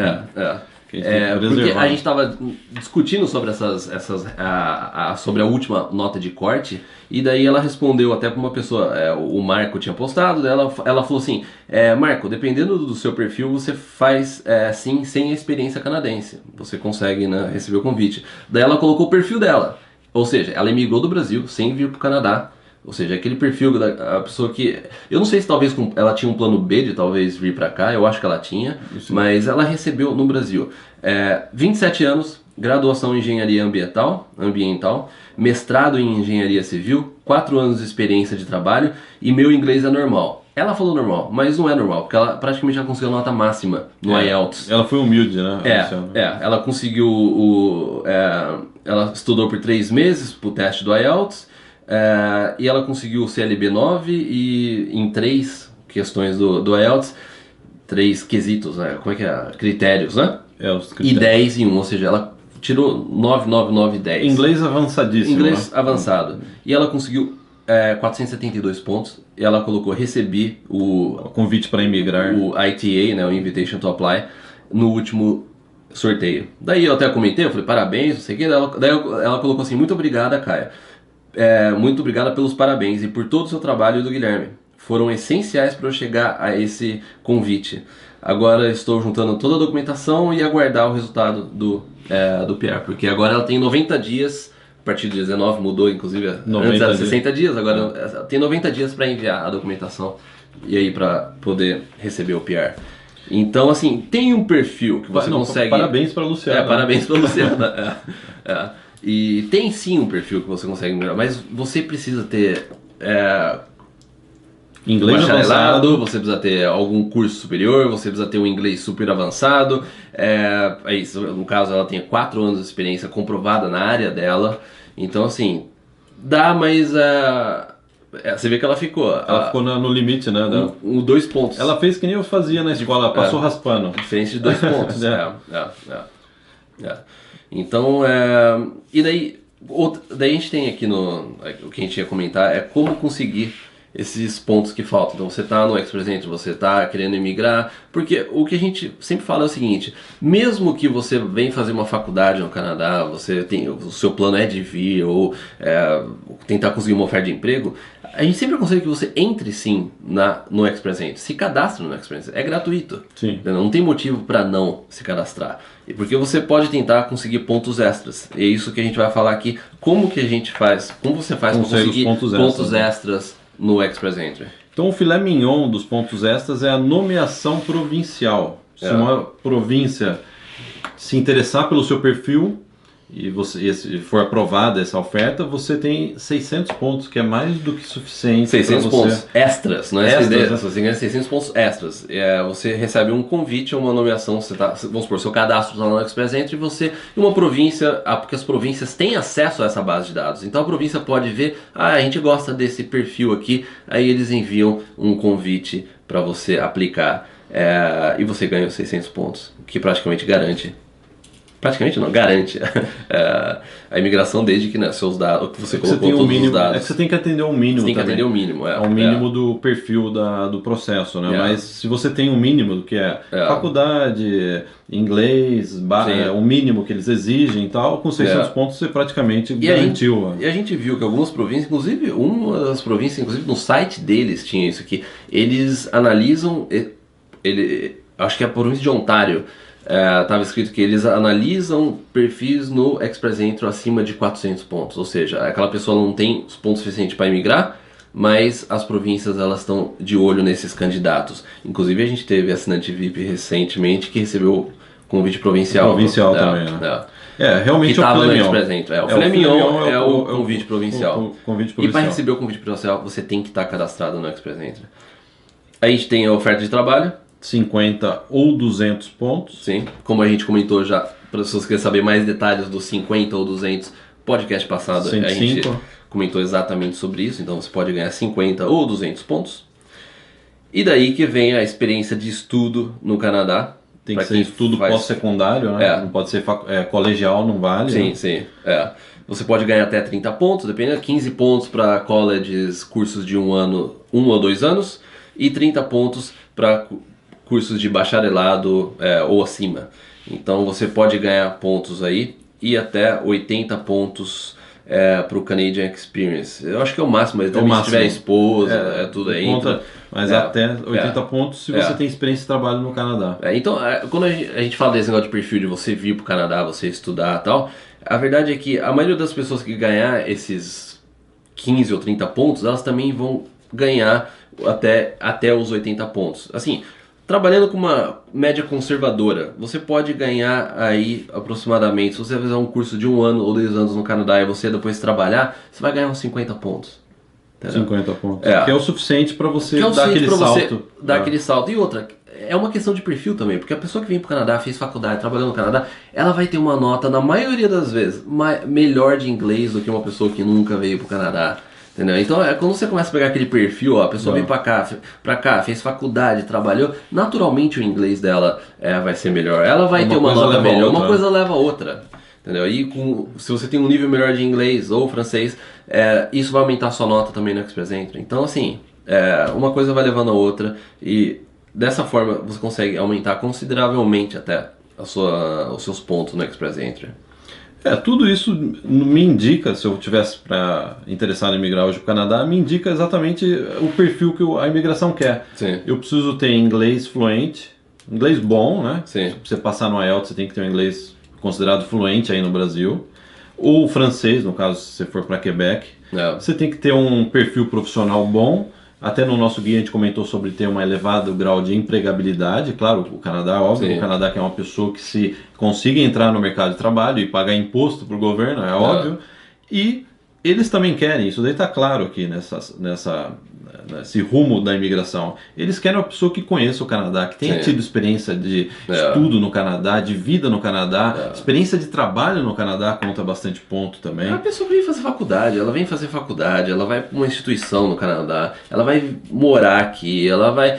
Porque a gente estava discutindo sobre sobre a última nota de corte, e daí ela respondeu até para uma pessoa, o Marco tinha postado, ela falou assim, Marco, dependendo do seu perfil, você faz sim sem a experiência canadense, você consegue, né, receber o convite. Daí ela colocou o perfil dela, ou seja, ela emigrou do Brasil sem vir para o Canadá, Ou seja, aquele perfil da pessoa que... Eu não sei se talvez ela tinha um plano B de talvez vir para cá, eu acho que ela tinha, mas ela recebeu no Brasil 27 anos, graduação em engenharia ambiental, mestrado em engenharia civil, 4 anos de experiência de trabalho e meu inglês é normal. Ela falou normal, mas não é normal, porque ela praticamente já conseguiu a nota máxima no IELTS. Ela foi humilde, né? Ela conseguiu ela estudou por 3 meses pro teste do IELTS, e ela conseguiu o CLB 9 e em 3 questões do IELTS, 3 quesitos, né? Como é que é? Critérios, né? Os critérios. E 10 em 1, ou seja, ela tirou 9, 9, 9, 10. Inglês avançadíssimo. Inglês avançado. E ela conseguiu 472 pontos. E ela colocou, recebi o convite para emigrar. O ITA, né, o Invitation to Apply, no último sorteio. Daí eu até comentei, eu falei, parabéns, não sei o que. Daí ela colocou assim, muito obrigada, Caia. Muito obrigada pelos parabéns e por todo o seu trabalho do Guilherme. Foram essenciais para eu chegar a esse convite. Agora estou juntando toda a documentação e aguardar o resultado do PR, porque agora ela tem 90 dias, a partir do 19 mudou, inclusive, antes era 60 dias, agora tem 90 dias para enviar a documentação e aí para poder receber o PR. Então, assim, tem um perfil que você consegue... Parabéns para a Luciana. Parabéns para a Luciana. E tem sim um perfil que você consegue melhorar, mas você precisa ter... inglês avançado, você precisa ter algum curso superior, você precisa ter um inglês super avançado. No caso, ela tem 4 anos de experiência comprovada na área dela. Então, assim, dá, mas você vê que ela ficou. Ela ficou no limite, né? 2 pontos. Ela fez que nem eu fazia na escola, passou raspando. Diferente de 2 pontos. Então, e daí a gente tem aqui o que a gente ia comentar é como conseguir esses pontos que faltam. Então você está no Ex-Present, você está querendo emigrar, porque o que a gente sempre fala é o seguinte: mesmo que você venha fazer uma faculdade no Canadá, o seu plano é de vir ou tentar conseguir uma oferta de emprego, a gente sempre aconselha que você entre sim no Ex-Present, se cadastre no Ex-Present, é gratuito. Sim. Não tem motivo para não se cadastrar. Porque você pode tentar conseguir pontos extras. E é isso que a gente vai falar aqui. Como que a gente faz? Como você faz para conseguir pontos extras no Ex-Present? Então o filé mignon dos pontos extras é a nomeação provincial. Se uma província se interessar pelo seu perfil e for aprovada essa oferta, você tem 600 pontos, que é mais do que suficiente. 600 pontos extras, não é? Extras, você ganha 600 pontos extras. Você recebe um convite ou uma nomeação, vamos supor, seu cadastro está no Ex-Present e uma província, porque as províncias têm acesso a essa base de dados. Então a província pode ver, a gente gosta desse perfil aqui, aí eles enviam um convite para você aplicar e você ganha os 600 pontos, que praticamente garante a imigração desde que seus dados, que você colocou todos os dados. É que você tem que atender o mínimo. Você tem que também. atender o mínimo, o mínimo do perfil do processo, né? Mas se você tem um mínimo, que é faculdade, inglês, o mínimo que eles exigem e tal, com 600 pontos você praticamente garantiu. E a gente viu que algumas províncias, inclusive uma das províncias, inclusive no site deles tinha isso aqui, eles analisam, acho que é a província de Ontário, estava escrito que eles analisam perfis no Ex-Present acima de 400 pontos, ou seja, aquela pessoa não tem os pontos suficientes para emigrar, mas as províncias elas estão de olho nesses candidatos. Inclusive a gente teve assinante VIP recentemente que recebeu convite provincial. Provincial também, né? Realmente que é o filé mignon. O filé mignon é o convite provincial. Convite provincial. E para receber o convite provincial você tem que estar cadastrado no Ex-Present. A gente tem a oferta de trabalho, 50 ou 200 pontos. Sim, como a gente comentou já, para as pessoas que querem saber mais detalhes dos 50 ou 200, podcast passado 105. A gente comentou exatamente sobre isso, então você pode ganhar 50 ou 200 pontos. E daí que vem a experiência de estudo no Canadá. Tem que ser estudo pós-secundário, né? Não pode ser colegial, não vale. Sim, né? sim. Você pode ganhar até 30 pontos, dependendo, 15 pontos para colleges, cursos de 1 ano, 1 ou 2 anos, e 30 pontos para cursos de bacharelado ou acima. Então você pode ganhar pontos aí e até 80 pontos para o Canadian Experience. Eu acho que é o máximo, mas também se tiver esposa, tudo aí. Mas até 80 pontos se você tem experiência de trabalho no Canadá. Então, quando a gente fala desse negócio de perfil de você vir para o Canadá, você estudar e tal, a verdade é que a maioria das pessoas que ganhar esses 15 ou 30 pontos, elas também vão ganhar até os 80 pontos. Assim, trabalhando com uma média conservadora, você pode ganhar aí aproximadamente, se você fizer um curso de 1 ano ou 2 anos no Canadá e você depois trabalhar, você vai ganhar uns 50 pontos. Entendeu? 50 pontos. Que é o suficiente para você dar aquele salto. Aquele salto. E outra, é uma questão de perfil também, porque a pessoa que vem pro Canadá, fez faculdade, trabalhou no Canadá, ela vai ter uma nota, na maioria das vezes, melhor de inglês do que uma pessoa que nunca veio pro Canadá. Entendeu? Então, quando você começa a pegar aquele perfil, a pessoa veio pra cá, fez faculdade, trabalhou, naturalmente o inglês dela vai ser melhor. Ela vai ter uma nota melhor, uma coisa leva a outra. Entendeu? E se você tem um nível melhor de inglês ou francês, isso vai aumentar a sua nota também no Express Entry. Então, assim, uma coisa vai levando a outra e dessa forma você consegue aumentar consideravelmente até os seus pontos no Express Entry. Tudo isso me indica, se eu tivesse interessado em migrar hoje para o Canadá, me indica exatamente o perfil que a imigração quer. Sim. Eu preciso ter inglês fluente, inglês bom, né? Sim. Para você passar no IELTS, você tem que ter um inglês considerado fluente aí no Brasil. Ou francês, no caso, se você for para Quebec. Você tem que ter um perfil profissional bom. Até no nosso guia a gente comentou sobre ter um elevado grau de empregabilidade. Claro, o Canadá, óbvio, o Canadá que é uma pessoa que se consiga entrar no mercado de trabalho e pagar imposto para o governo, é óbvio. E eles também querem, isso daí está claro aqui nesse rumo da imigração. Eles querem uma pessoa que conheça o Canadá, que tenha tido experiência de estudo no Canadá, de vida no Canadá, experiência de trabalho no Canadá conta bastante ponto também. A pessoa vem fazer faculdade, ela vai para uma instituição no Canadá, ela vai morar aqui, ela vai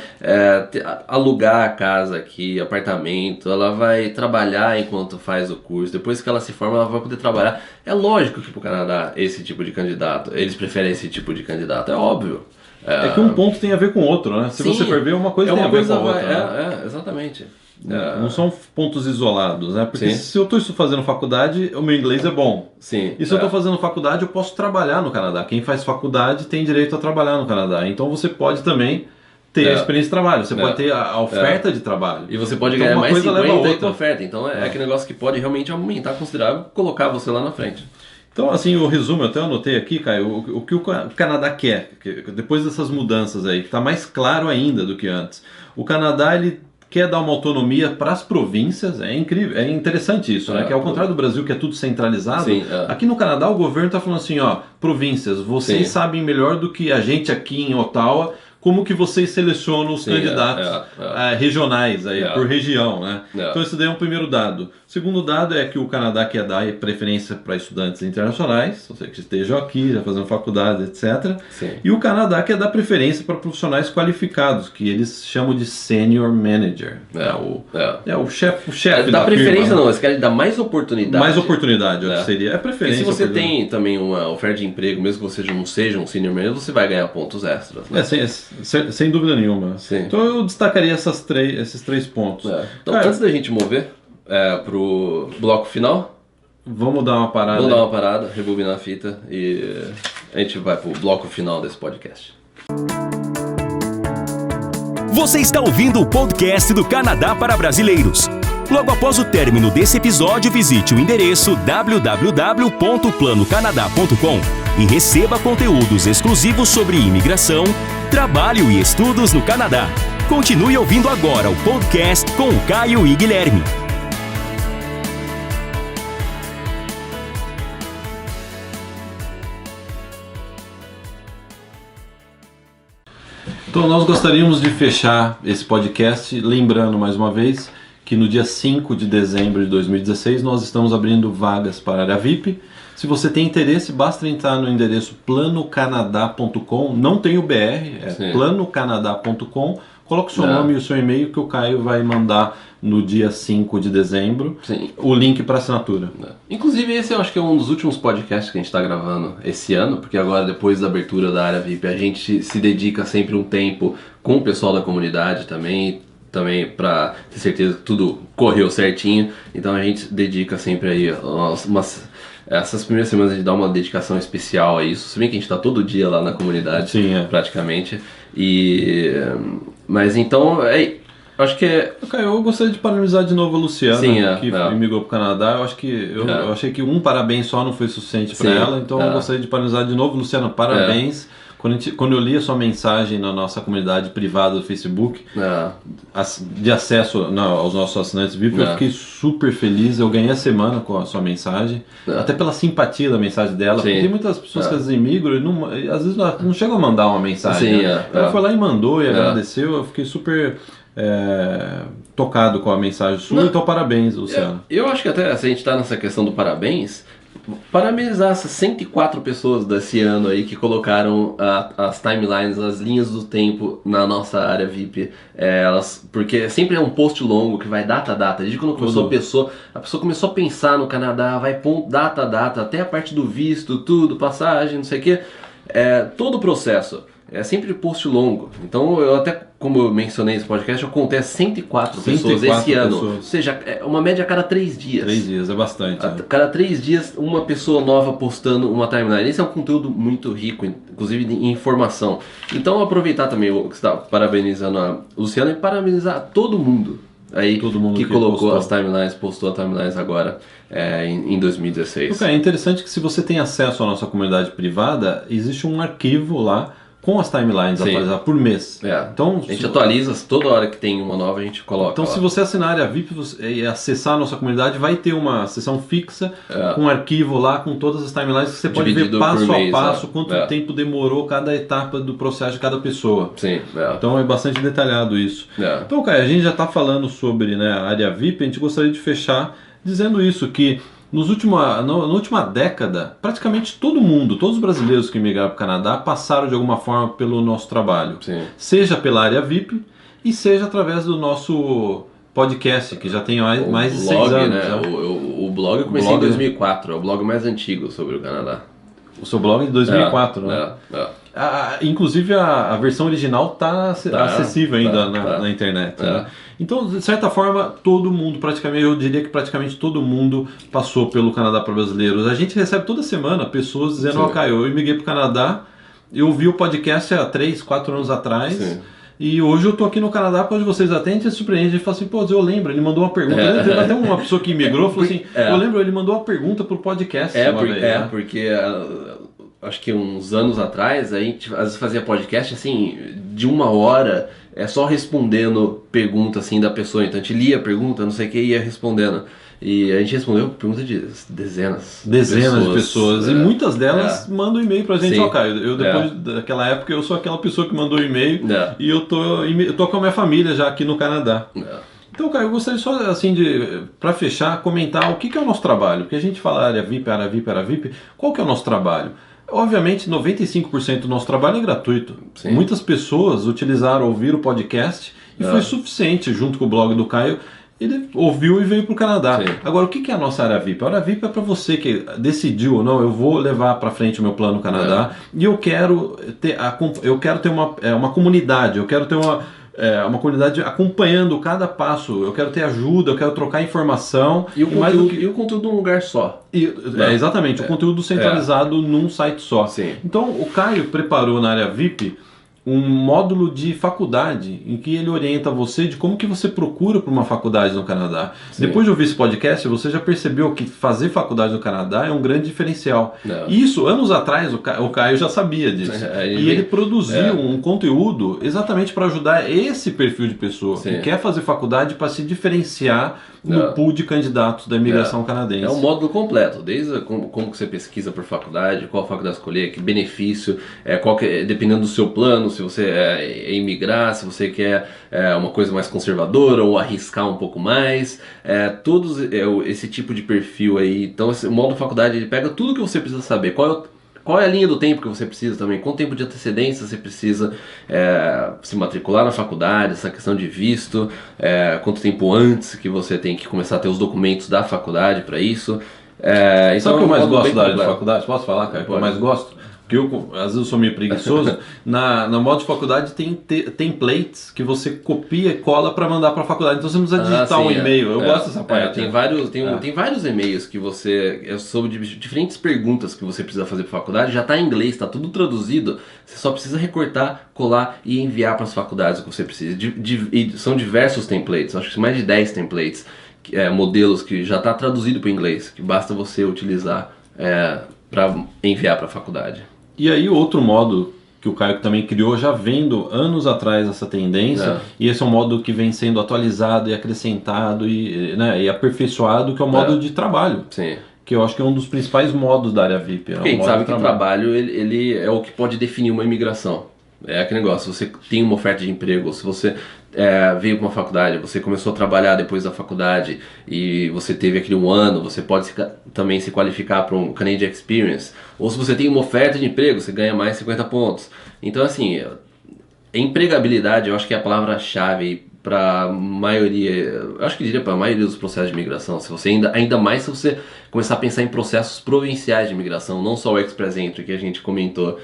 alugar a casa aqui, apartamento, ela vai trabalhar enquanto faz o curso, depois que ela se forma ela vai poder trabalhar. É lógico que para o Canadá esse tipo de candidato, eles preferem esse tipo de candidato, é óbvio. É que um ponto tem a ver com o outro, né? Se você for ver, uma coisa tem a ver com a outra. Né? Exatamente. Não são pontos isolados, né? Porque se eu estou fazendo faculdade, o meu inglês é bom. Sim. E se eu estou fazendo faculdade, eu posso trabalhar no Canadá. Quem faz faculdade tem direito a trabalhar no Canadá. Então você pode também ter a experiência de trabalho, você pode ter a oferta de trabalho. E você pode ganhar mais 50 com a oferta. Então aquele negócio que pode realmente aumentar considerável, colocar você lá na frente. Então, assim, o resumo, eu até anotei aqui, Caio, o que o Canadá quer, depois dessas mudanças aí, que está mais claro ainda do que antes. O Canadá, ele quer dar uma autonomia para as províncias, é incrível, é interessante isso, né? Que ao contrário do Brasil, que é tudo centralizado, aqui no Canadá o governo está falando assim, províncias, vocês sabem melhor do que a gente aqui em Ottawa, como que vocês selecionam os candidatos regionais aí, por região, né? Então esse daí é um primeiro dado. O segundo dado é que o Canadá quer dar preferência para estudantes internacionais, ou seja, que estejam aqui, já fazendo faculdade, etc. E o Canadá quer dar preferência para profissionais qualificados, que eles chamam de senior manager. O chefe da preferência firma, não, eles querem dar mais oportunidade. Mais oportunidade, eu acho que seria. É preferência. E se você tem também uma oferta de emprego, mesmo que você não seja um senior manager, você vai ganhar pontos extras. Né? Sem dúvida nenhuma. Então eu destacaria esses três pontos. Então antes da gente mover pro bloco final, vamos dar uma parada. Vamos dar uma parada, rebobinar a fita e a gente vai pro bloco final desse podcast. Você está ouvindo o podcast do Canadá para Brasileiros. Logo após o término desse episódio, visite o endereço www.planocanadá.com e receba conteúdos exclusivos sobre imigração, trabalho e estudos no Canadá. Continue ouvindo agora o podcast com o Caio e Guilherme. Então nós gostaríamos de fechar esse podcast lembrando mais uma vez que no dia 5 de dezembro de 2016 nós estamos abrindo vagas para a área VIP. Se você tem interesse, basta entrar no endereço planocanadá.com, não tem o BR, planocanadá.com, coloque o seu nome e o seu e-mail que o Caio vai mandar no dia 5 de dezembro o link para assinatura. Inclusive esse eu acho que é um dos últimos podcasts que a gente está gravando esse ano, porque agora depois da abertura da área VIP a gente se dedica sempre um tempo com o pessoal da comunidade também para ter certeza que tudo correu certinho, então a gente dedica sempre aí essas primeiras semanas a gente dá uma dedicação especial a isso, se bem que a gente está todo dia lá na comunidade, praticamente, mas então Acho que é... Cara, eu gostaria de parabenizar de novo a Luciana, Sim, que migrou para o Canadá. Eu acho que eu achei que um parabéns só não foi suficiente para ela, então eu gostaria de parabenizar de novo, Luciana, parabéns. Quando eu li a sua mensagem na nossa comunidade privada do Facebook, de acesso aos nossos assinantes VIP, eu fiquei super feliz. Eu ganhei a semana com a sua mensagem, até pela simpatia da mensagem dela, porque tem muitas pessoas que às vezes imigram e às vezes não chegam a mandar uma mensagem. Ela foi lá e mandou e agradeceu, eu fiquei super tocado com a mensagem sua, então parabéns, Luciano. Eu acho que até se a gente está nessa questão do parabéns, parabenizar essas 104 pessoas desse ano aí que colocaram as timelines, as linhas do tempo na nossa área VIP, porque sempre é um post longo que vai data a data. Desde quando começou a pessoa começou a pensar no Canadá, vai ponto, data a data, até a parte do visto, tudo, passagem, não sei o que, todo o processo. É sempre post longo. Então, eu até, como eu mencionei nesse podcast, eu contei 104 pessoas esse ano. Ou seja, é uma média a cada 3 dias. 3 dias, é bastante. A cada 3 dias, uma pessoa nova postando uma timeline. Esse é um conteúdo muito rico, inclusive em informação. Então, aproveitar também que você está parabenizando a Luciana e parabenizar todo mundo aí que colocou as timelines, postou as timelines agora em 2016. É interessante que se você tem acesso à nossa comunidade privada, existe um arquivo lá com as timelines atualizadas por mês. Então, a gente atualiza toda hora que tem uma nova, a gente coloca. Então, se você assinar a área VIP e acessar a nossa comunidade, vai ter uma seção fixa com um arquivo lá com todas as timelines que você pode ver passo a passo quanto tempo demorou cada etapa do processo de cada pessoa. Então é bastante detalhado isso. Então, Caio, a gente já está falando sobre a área VIP, a gente gostaria de fechar dizendo isso, que na última década, praticamente todos os brasileiros que migraram para o Canadá passaram de alguma forma pelo nosso trabalho. Seja pela área VIP e seja através do nosso podcast, que já tem mais de 6 anos. Né? O blog eu comecei em 2004, é o blog mais antigo sobre o Canadá. O seu blog é de 2004, né? Inclusive a versão original está acessível ainda na internet. Né? Então, de certa forma, todo mundo, praticamente, eu diria que praticamente todo mundo passou pelo Canadá para brasileiros. A gente recebe toda semana pessoas dizendo, Caio, eu imigrei para o Canadá, eu ouvi o podcast há 3, 4 anos atrás, e hoje eu tô aqui no Canadá, para onde vocês atendem, e surpreende, ele fala assim, eu lembro, ele mandou uma pergunta, teve até uma pessoa que imigrou, falou assim, eu lembro, ele mandou uma pergunta pro podcast. Porque acho que uns anos atrás, a gente às vezes fazia podcast assim, de 1 hora, só respondendo pergunta assim da pessoa. Então a gente lia a pergunta, não sei o que, ia respondendo. E a gente respondeu pergunta de dezenas de pessoas. E muitas delas mandam e-mail pra gente. Caio, eu depois daquela época, eu sou aquela pessoa que mandou e-mail e eu tô com a minha família já aqui no Canadá. Então, Caio, eu gostaria só, assim, para fechar, comentar o que é o nosso trabalho. Porque a gente fala área VIP, qual que é o nosso trabalho? Obviamente, 95% do nosso trabalho é gratuito. Muitas pessoas ouviram o podcast e foi suficiente, junto com o blog do Caio, ele ouviu e veio para o Canadá. Agora, o que é a nossa área VIP? A área VIP é para você que decidiu ou não, eu vou levar para frente o meu plano Canadá e eu quero ter uma comunidade, eu quero ter uma comunidade acompanhando cada passo, eu quero ter ajuda, eu quero trocar informação. E o conteúdo num lugar só. Exatamente, o conteúdo centralizado num site só. Então o Caio preparou na área VIP um módulo de faculdade em que ele orienta você de como que você procura por uma faculdade no Canadá. Depois de ouvir esse podcast, você já percebeu que fazer faculdade no Canadá é um grande diferencial. Isso, anos atrás, o Caio já sabia disso. E ele produziu um conteúdo exatamente para ajudar esse perfil de pessoa que quer fazer faculdade para se diferenciar no pool de candidatos da imigração canadense. É um módulo completo, desde como que você pesquisa por faculdade, qual faculdade escolher, que benefício, dependendo do seu plano, se você é imigrar, se você quer uma coisa mais conservadora ou arriscar um pouco mais, todos esse tipo de perfil aí. Então o módulo faculdade, ele pega tudo que você precisa saber, qual é a linha do tempo que você precisa também, quanto tempo de antecedência você precisa se matricular na faculdade, essa questão de visto, quanto tempo antes que você tem que começar a ter os documentos da faculdade para isso. Sabe o que eu mais gosto da área de faculdade? Posso falar, cara? O que eu mais gosto? porque às vezes eu sou meio preguiçoso, na modo de faculdade tem templates que você copia e cola para mandar para a faculdade, então você não precisa digitar um e-mail, eu gosto dessa parte. Tem vários e-mails que você, sobre diferentes perguntas que você precisa fazer para a faculdade, já está em inglês, está tudo traduzido, você só precisa recortar, colar e enviar para as faculdades o que você precisa. E são diversos templates, acho que mais de 10 templates, modelos que já está traduzido para o inglês, que basta você utilizar para enviar para a faculdade. E aí outro modo que o Caio também criou, já vendo anos atrás essa tendência, e esse é um modo que vem sendo atualizado e acrescentado e aperfeiçoado, que é o modo de trabalho. Sim. Que eu acho que é um dos principais modos da área VIP. Porque a gente sabe que o trabalho ele é o que pode definir uma imigração. É aquele negócio, se você tem uma oferta de emprego, se você veio para uma faculdade, você começou a trabalhar depois da faculdade e você teve aquele 1 ano, você pode também se qualificar para um Canadian Experience. Ou se você tem uma oferta de emprego, você ganha mais 50 pontos. Então assim, empregabilidade eu acho que é a palavra-chave para a maioria, eu acho que diria para a maioria dos processos de imigração. Se você ainda mais se você começar a pensar em processos provinciais de imigração, não só o Express Entry que a gente comentou,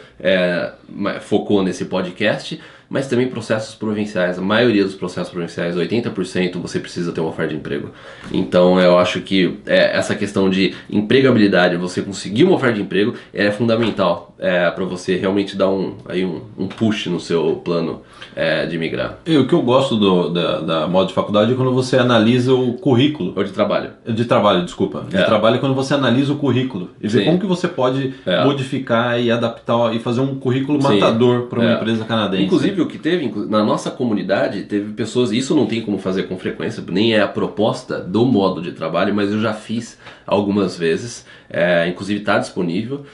focou nesse podcast, mas também processos provinciais. A maioria dos processos provinciais, 80%, você precisa ter uma oferta de emprego. Então eu acho que essa questão de empregabilidade, você conseguir uma oferta de emprego, é fundamental para você realmente dar um push no seu plano de migrar. O que eu gosto da modo de faculdade é quando você analisa o currículo. Ou de trabalho. De trabalho, desculpa. De trabalho é quando você analisa o currículo e vê como que você pode modificar e adaptar e fazer um currículo matador para uma empresa canadense. Inclusive o que teve na nossa comunidade, teve pessoas, isso não tem como fazer com frequência, nem é a proposta do modo de trabalho, mas eu já fiz algumas vezes, inclusive está disponível,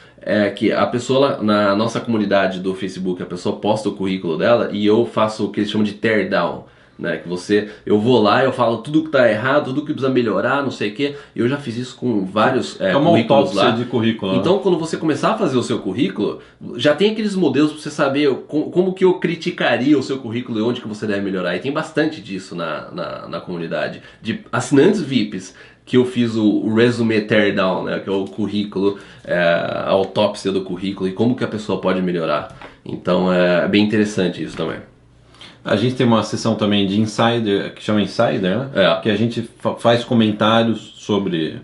que a pessoa na nossa comunidade do Facebook, a pessoa posta o currículo dela e eu faço o que eles chamam de tear down. Né, que eu vou lá, eu falo tudo que está errado, tudo que precisa melhorar, não sei o que. Eu já fiz isso com vários currículos lá. De currículo. Então, quando você começar a fazer o seu currículo, já tem aqueles modelos para você saber como que eu criticaria o seu currículo e onde que você deve melhorar. E tem bastante disso na comunidade. De assinantes VIPs, que eu fiz o resume teardown, né, que é o currículo, a autópsia do currículo e como que a pessoa pode melhorar. Então, é bem interessante isso também. A gente tem uma sessão também de Insider, que chama Insider, né? Que a gente faz comentários sobre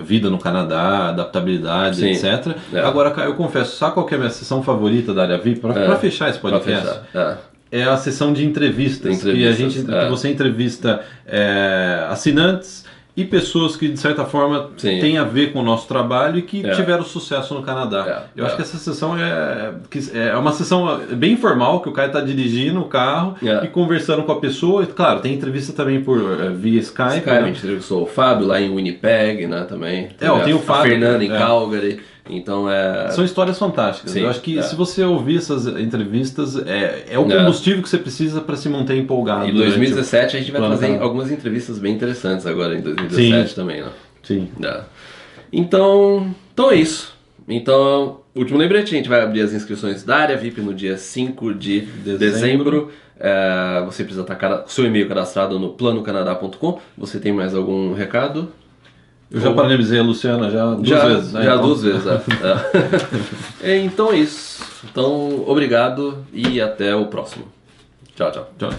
vida no Canadá, adaptabilidade, etc. Agora, eu confesso, sabe qual que é a minha sessão favorita da área VIP? Para fechar esse podcast? É a sessão de entrevistas. Que você entrevista assinantes e pessoas que, de certa forma, têm a ver com o nosso trabalho e que tiveram sucesso no Canadá. Eu acho que essa sessão é uma sessão bem informal, que o cara está dirigindo o carro e conversando com a pessoa. Claro, tem entrevista também via Skype. A gente entrevistou o Fábio lá em Winnipeg, né, também. Tem o Fábio. A Fernanda em Calgary. Então são histórias fantásticas. Eu acho que se você ouvir essas entrevistas, é o combustível que você precisa para se manter empolgado. Em 2017 a gente vai trazer algumas entrevistas bem interessantes agora, em 2017 também, né? Sim. Então é isso. Então, último lembrete, a gente vai abrir as inscrições da área VIP no dia 5 de dezembro. Você precisa estar com seu e-mail cadastrado no planocanadá.com. Você tem mais algum recado? Eu já parabenizei a Luciana duas vezes. Já 2 vezes, Então é isso. Então, obrigado e até o próximo. Tchau, tchau. Tchau.